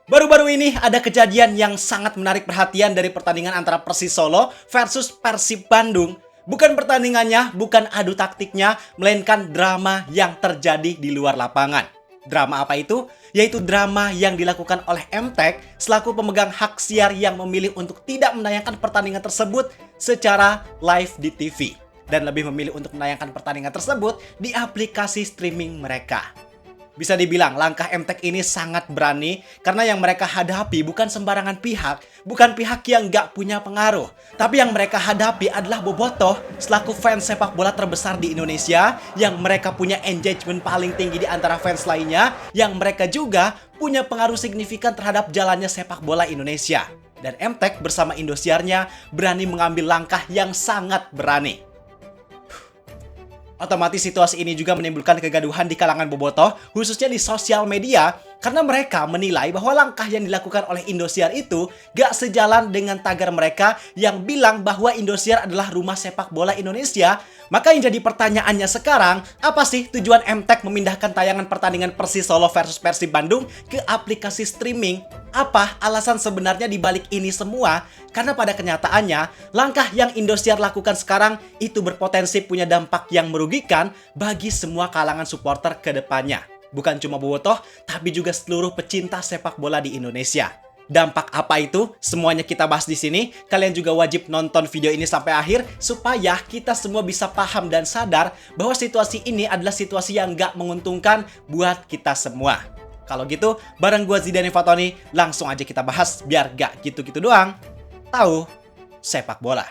Baru-baru ini ada kejadian yang sangat menarik perhatian dari pertandingan antara Persis Solo versus Persib Bandung. Bukan pertandingannya, bukan adu taktiknya, melainkan drama yang terjadi di luar lapangan. Drama apa itu? Yaitu drama yang dilakukan oleh MTEK selaku pemegang hak siar yang memilih untuk tidak menayangkan pertandingan tersebut secara live di TV. Dan lebih memilih untuk menayangkan pertandingan tersebut di aplikasi streaming mereka. Bisa dibilang langkah MTEK ini sangat berani karena yang mereka hadapi bukan sembarangan pihak, bukan pihak yang gak punya pengaruh. Tapi yang mereka hadapi adalah Bobotoh selaku fans sepak bola terbesar di Indonesia yang mereka punya engagement paling tinggi di antara fans lainnya, yang mereka juga punya pengaruh signifikan terhadap jalannya sepak bola Indonesia. Dan MTEK bersama Indosiarnya berani mengambil langkah yang sangat berani. Otomatis situasi ini juga menimbulkan kegaduhan di kalangan Bobotoh, khususnya di sosial media, karena mereka menilai bahwa langkah yang dilakukan oleh Indosiar itu gak sejalan dengan tagar mereka yang bilang bahwa Indosiar adalah rumah sepak bola Indonesia. Maka yang jadi pertanyaannya sekarang, apa sih tujuan MTEK memindahkan tayangan pertandingan Persis Solo versus Persib Bandung ke aplikasi streaming? Apa alasan sebenarnya dibalik ini semua? Karena pada kenyataannya, langkah yang Indosiar lakukan sekarang itu berpotensi punya dampak yang merugikan bagi semua kalangan supporter ke depannya. Bukan cuma Bobotoh, tapi juga seluruh pecinta sepak bola di Indonesia. Dampak apa itu? Semuanya kita bahas di sini. Kalian juga wajib nonton video ini sampai akhir supaya kita semua bisa paham dan sadar bahwa situasi ini adalah situasi yang gak menguntungkan buat kita semua. Kalau gitu, bareng gue Zidane Fatoni, langsung aja kita bahas biar gak gitu-gitu doang. Tahu sepak bola.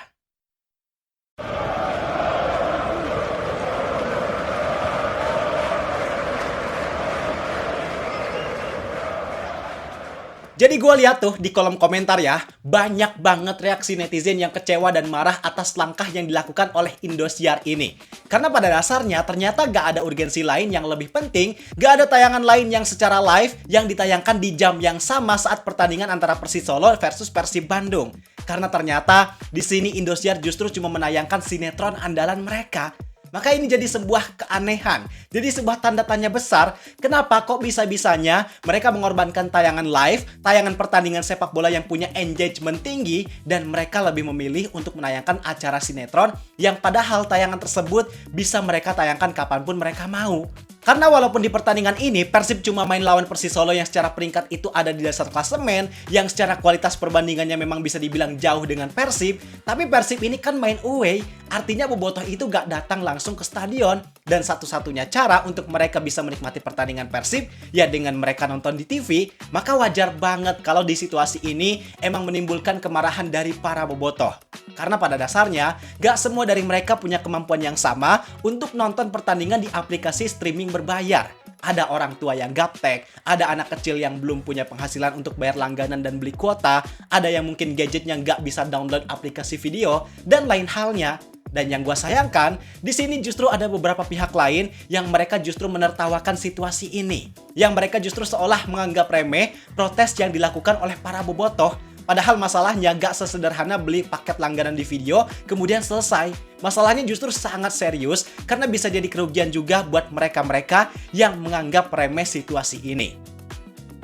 Jadi gue lihat tuh di kolom komentar ya, banyak banget reaksi netizen yang kecewa dan marah atas langkah yang dilakukan oleh Indosiar ini. Karena pada dasarnya ternyata gak ada urgensi lain yang lebih penting, gak ada tayangan lain yang secara live yang ditayangkan di jam yang sama saat pertandingan antara Persis Solo versus Persib Bandung. Karena ternyata di sini Indosiar justru cuma menayangkan sinetron andalan mereka. Maka ini jadi sebuah keanehan, jadi sebuah tanda tanya besar, kenapa kok bisa-bisanya mereka mengorbankan tayangan live, tayangan pertandingan sepak bola yang punya engagement tinggi, dan mereka lebih memilih untuk menayangkan acara sinetron yang padahal tayangan tersebut bisa mereka tayangkan kapanpun mereka mau. Karena walaupun di pertandingan ini Persib cuma main lawan Persis Solo yang secara peringkat itu ada di dasar klasemen, yang secara kualitas perbandingannya memang bisa dibilang jauh dengan Persib, tapi Persib ini kan main away, artinya Bobotoh itu gak datang langsung ke stadion. Dan satu-satunya cara untuk mereka bisa menikmati pertandingan Persib ya dengan mereka nonton di TV. Maka wajar banget kalau di situasi ini emang menimbulkan kemarahan dari para Bobotoh. Karena pada dasarnya gak semua dari mereka punya kemampuan yang sama untuk nonton pertandingan di aplikasi streaming berbayar. Ada orang tua yang gaptek, ada anak kecil yang belum punya penghasilan untuk bayar langganan dan beli kuota, ada yang mungkin gadgetnya nggak bisa download aplikasi video, dan lain halnya. Dan yang gue sayangkan, di sini justru ada beberapa pihak lain yang mereka justru menertawakan situasi ini. Yang mereka justru seolah menganggap remeh protes yang dilakukan oleh para Bobotoh. Padahal masalahnya gak sesederhana beli paket langganan di video, kemudian selesai. Masalahnya justru sangat serius, karena bisa jadi kerugian juga buat mereka-mereka yang menganggap remeh situasi ini.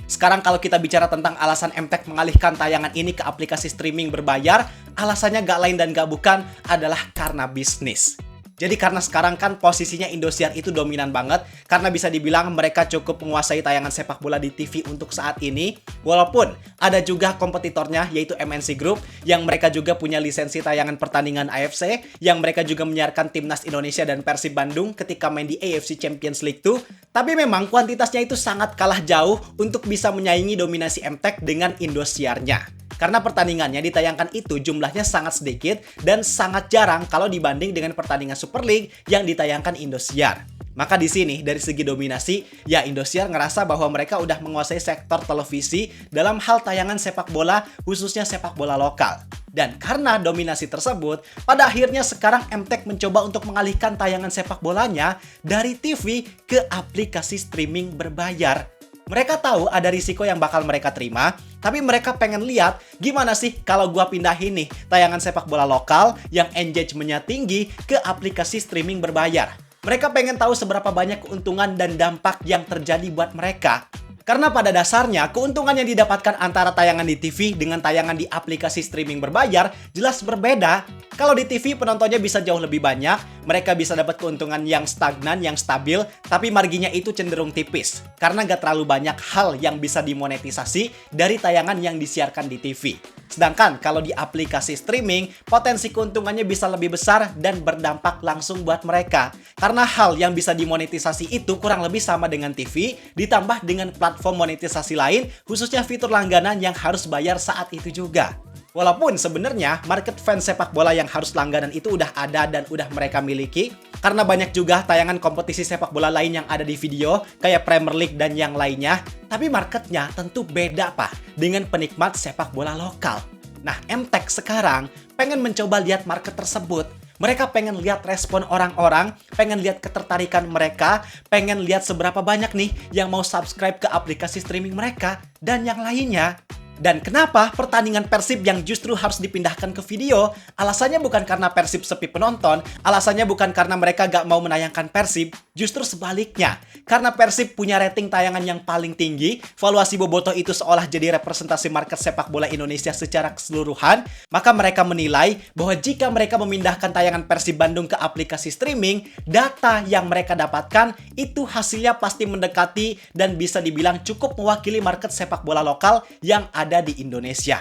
Sekarang kalau kita bicara tentang alasan MTEK mengalihkan tayangan ini ke aplikasi streaming berbayar, alasannya gak lain dan gak bukan adalah karena bisnis. Jadi karena sekarang kan posisinya Indosiar itu dominan banget, karena bisa dibilang mereka cukup menguasai tayangan sepak bola di TV untuk saat ini. Walaupun ada juga kompetitornya yaitu MNC Group yang mereka juga punya lisensi tayangan pertandingan AFC, yang mereka juga menyiarkan Timnas Indonesia dan Persib Bandung ketika main di AFC Champions League 2. Tapi memang kuantitasnya itu sangat kalah jauh untuk bisa menyaingi dominasi MTEK dengan Indosiarnya. Karena pertandingannya ditayangkan itu jumlahnya sangat sedikit dan sangat jarang kalau dibanding dengan pertandingan Super League yang ditayangkan Indosiar. Maka di sini dari segi dominasi, ya Indosiar ngerasa bahwa mereka udah menguasai sektor televisi dalam hal tayangan sepak bola, khususnya sepak bola lokal. Dan karena dominasi tersebut, pada akhirnya sekarang MTEK mencoba untuk mengalihkan tayangan sepak bolanya dari TV ke aplikasi streaming berbayar. Mereka tahu ada risiko yang bakal mereka terima, tapi mereka pengen lihat gimana sih kalau gua pindahin nih tayangan sepak bola lokal yang engagementnya tinggi ke aplikasi streaming berbayar. Mereka pengen tahu seberapa banyak keuntungan dan dampak yang terjadi buat mereka. Karena pada dasarnya, keuntungan yang didapatkan antara tayangan di TV dengan tayangan di aplikasi streaming berbayar jelas berbeda. Kalau di TV, penontonnya bisa jauh lebih banyak, mereka bisa dapat keuntungan yang stagnan, yang stabil, tapi marginnya itu cenderung tipis. Karena nggak terlalu banyak hal yang bisa dimonetisasi dari tayangan yang disiarkan di TV. Sedangkan kalau di aplikasi streaming, potensi keuntungannya bisa lebih besar dan berdampak langsung buat mereka. Karena hal yang bisa dimonetisasi itu kurang lebih sama dengan TV, ditambah dengan platform monetisasi lain, khususnya fitur langganan yang harus bayar saat itu juga. Walaupun sebenarnya market fans sepak bola yang harus langganan itu udah ada dan udah mereka miliki, karena banyak juga tayangan kompetisi sepak bola lain yang ada di video, kayak Premier League dan yang lainnya, tapi marketnya tentu beda Pak, dengan penikmat sepak bola lokal. Nah, MTech sekarang pengen mencoba lihat market tersebut. Mereka pengen lihat respon orang-orang, pengen lihat ketertarikan mereka, pengen lihat seberapa banyak nih yang mau subscribe ke aplikasi streaming mereka, dan yang lainnya. Dan kenapa pertandingan Persib yang justru harus dipindahkan ke video? Alasannya bukan karena Persib sepi penonton, alasannya bukan karena mereka gak mau menayangkan Persib, justru sebaliknya. Karena Persib punya rating tayangan yang paling tinggi, valuasi Bobotoh itu seolah jadi representasi market sepak bola Indonesia secara keseluruhan, maka mereka menilai bahwa jika mereka memindahkan tayangan Persib Bandung ke aplikasi streaming, data yang mereka dapatkan itu hasilnya pasti mendekati dan bisa dibilang cukup mewakili market sepak bola lokal yang ada di Indonesia.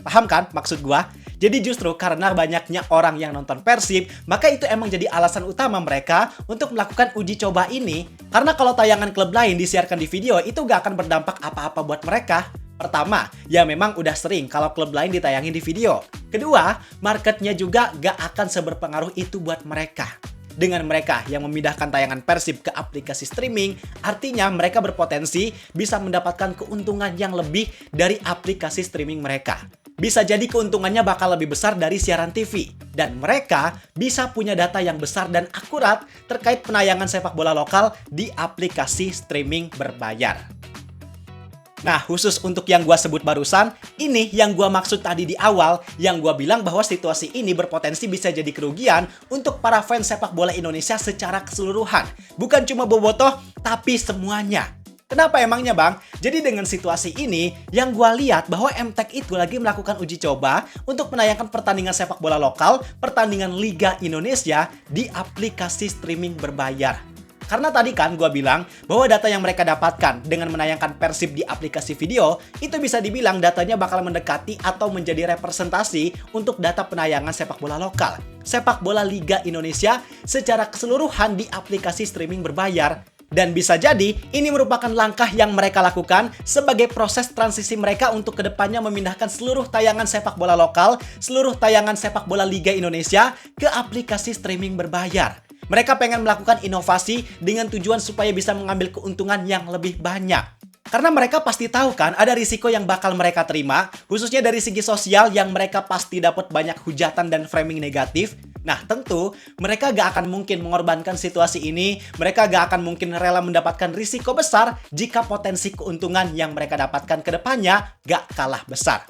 Paham kan maksud gua? Jadi justru karena banyaknya orang yang nonton Persib, maka itu emang jadi alasan utama mereka untuk melakukan uji coba ini. Karena kalau tayangan klub lain disiarkan di video, itu gak akan berdampak apa-apa buat mereka. Pertama, ya memang udah sering kalau klub lain ditayangin di video. Kedua, marketnya juga gak akan seberpengaruh itu buat mereka. Dengan mereka yang memindahkan tayangan Persib ke aplikasi streaming, artinya mereka berpotensi bisa mendapatkan keuntungan yang lebih dari aplikasi streaming mereka. Bisa jadi keuntungannya bakal lebih besar dari siaran TV. Dan mereka bisa punya data yang besar dan akurat terkait penayangan sepak bola lokal di aplikasi streaming berbayar. Nah, khusus untuk yang gua sebut barusan, ini yang gua maksud tadi di awal, yang gua bilang bahwa situasi ini berpotensi bisa jadi kerugian untuk para fans sepak bola Indonesia secara keseluruhan. Bukan cuma Bobotoh, tapi semuanya. Kenapa emangnya Bang? Jadi dengan situasi ini, yang gua lihat bahwa MTech itu lagi melakukan uji coba untuk menayangkan pertandingan sepak bola lokal, pertandingan Liga Indonesia di aplikasi streaming berbayar. Karena tadi kan gue bilang bahwa data yang mereka dapatkan dengan menayangkan Persib di aplikasi video, itu bisa dibilang datanya bakal mendekati atau menjadi representasi untuk data penayangan sepak bola lokal. Sepak bola Liga Indonesia secara keseluruhan di aplikasi streaming berbayar. Dan bisa jadi ini merupakan langkah yang mereka lakukan sebagai proses transisi mereka untuk kedepannya memindahkan seluruh tayangan sepak bola lokal, seluruh tayangan sepak bola Liga Indonesia ke aplikasi streaming berbayar. Mereka pengen melakukan inovasi dengan tujuan supaya bisa mengambil keuntungan yang lebih banyak. Karena mereka pasti tahu kan ada risiko yang bakal mereka terima, khususnya dari segi sosial yang mereka pasti dapat banyak hujatan dan framing negatif. Nah tentu, mereka gak akan mungkin mengorbankan situasi ini, mereka gak akan mungkin rela mendapatkan risiko besar jika potensi keuntungan yang mereka dapatkan ke depannya gak kalah besar.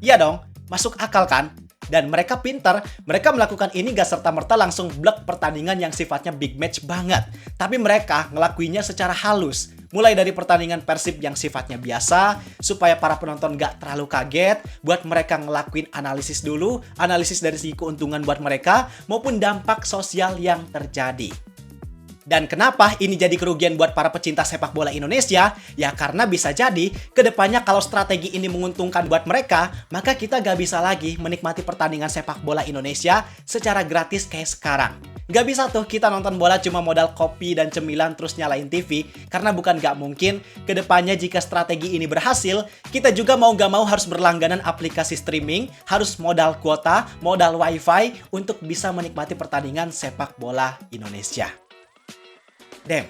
Iya dong, masuk akal kan? Dan mereka pintar, mereka melakukan ini gak serta-merta langsung blok pertandingan yang sifatnya big match banget. Tapi mereka ngelakuinnya secara halus. Mulai dari pertandingan Persib yang sifatnya biasa, supaya para penonton gak terlalu kaget, buat mereka ngelakuin analisis dulu, analisis dari segi keuntungan buat mereka, maupun dampak sosial yang terjadi. Dan kenapa ini jadi kerugian buat para pecinta sepak bola Indonesia? Ya karena bisa jadi kedepannya kalau strategi ini menguntungkan buat mereka, maka kita gak bisa lagi menikmati pertandingan sepak bola Indonesia secara gratis kayak sekarang. Gak bisa tuh kita nonton bola cuma modal kopi dan cemilan terus nyalain TV, karena bukan gak mungkin kedepannya jika strategi ini berhasil, kita juga mau gak mau harus berlangganan aplikasi streaming, harus modal kuota, modal wifi untuk bisa menikmati pertandingan sepak bola Indonesia. Damn.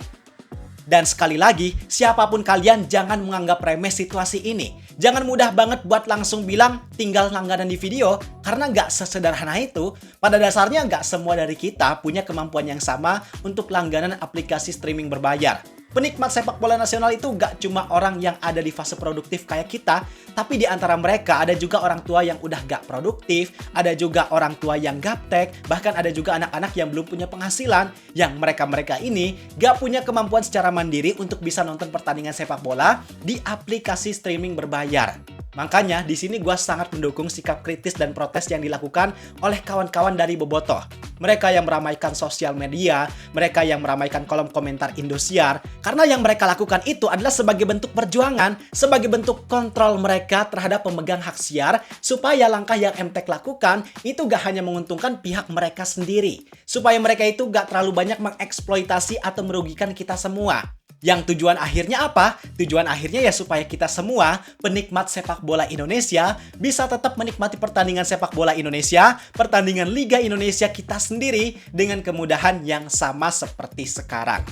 Dan sekali lagi, siapapun kalian jangan menganggap remeh situasi ini. Jangan mudah banget buat langsung bilang tinggal langganan di video, karena nggak sesederhana itu. Pada dasarnya nggak semua dari kita punya kemampuan yang sama untuk langganan aplikasi streaming berbayar. Penikmat sepak bola nasional itu gak cuma orang yang ada di fase produktif kayak kita, tapi di antara mereka ada juga orang tua yang udah gak produktif, ada juga orang tua yang gaptek, bahkan ada juga anak-anak yang belum punya penghasilan, yang mereka-mereka ini gak punya kemampuan secara mandiri untuk bisa nonton pertandingan sepak bola di aplikasi streaming berbayar. Makanya di sini gue sangat mendukung sikap kritis dan protes yang dilakukan oleh kawan-kawan dari Bobotoh. Mereka yang meramaikan sosial media, mereka yang meramaikan kolom komentar Indosiar, karena yang mereka lakukan itu adalah sebagai bentuk perjuangan, sebagai bentuk kontrol mereka terhadap pemegang hak siar, supaya langkah yang MTek lakukan itu gak hanya menguntungkan pihak mereka sendiri, supaya mereka itu gak terlalu banyak mengeksploitasi atau merugikan kita semua. Yang tujuan akhirnya apa? Tujuan akhirnya ya supaya kita semua, penikmat sepak bola Indonesia, bisa tetap menikmati pertandingan sepak bola Indonesia, pertandingan Liga Indonesia kita sendiri, dengan kemudahan yang sama seperti sekarang.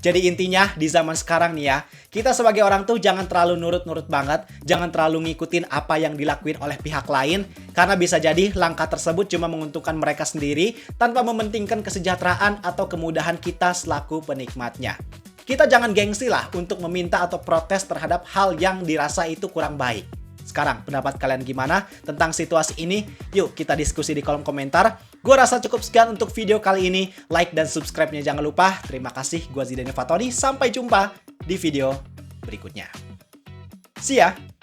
Jadi intinya di zaman sekarang nih ya, kita sebagai orang tuh jangan terlalu nurut-nurut banget, jangan terlalu ngikutin apa yang dilakuin oleh pihak lain, karena bisa jadi langkah tersebut cuma menguntungkan mereka sendiri tanpa mementingkan kesejahteraan atau kemudahan kita selaku penikmatnya. Kita jangan gengsi lah untuk meminta atau protes terhadap hal yang dirasa itu kurang baik. Sekarang, pendapat kalian gimana tentang situasi ini? Yuk kita diskusi di kolom komentar. Gue rasa cukup sekian untuk video kali ini. Like dan subscribe-nya jangan lupa. Terima kasih, gue Zidane Fatoni. Sampai jumpa di video berikutnya. See ya!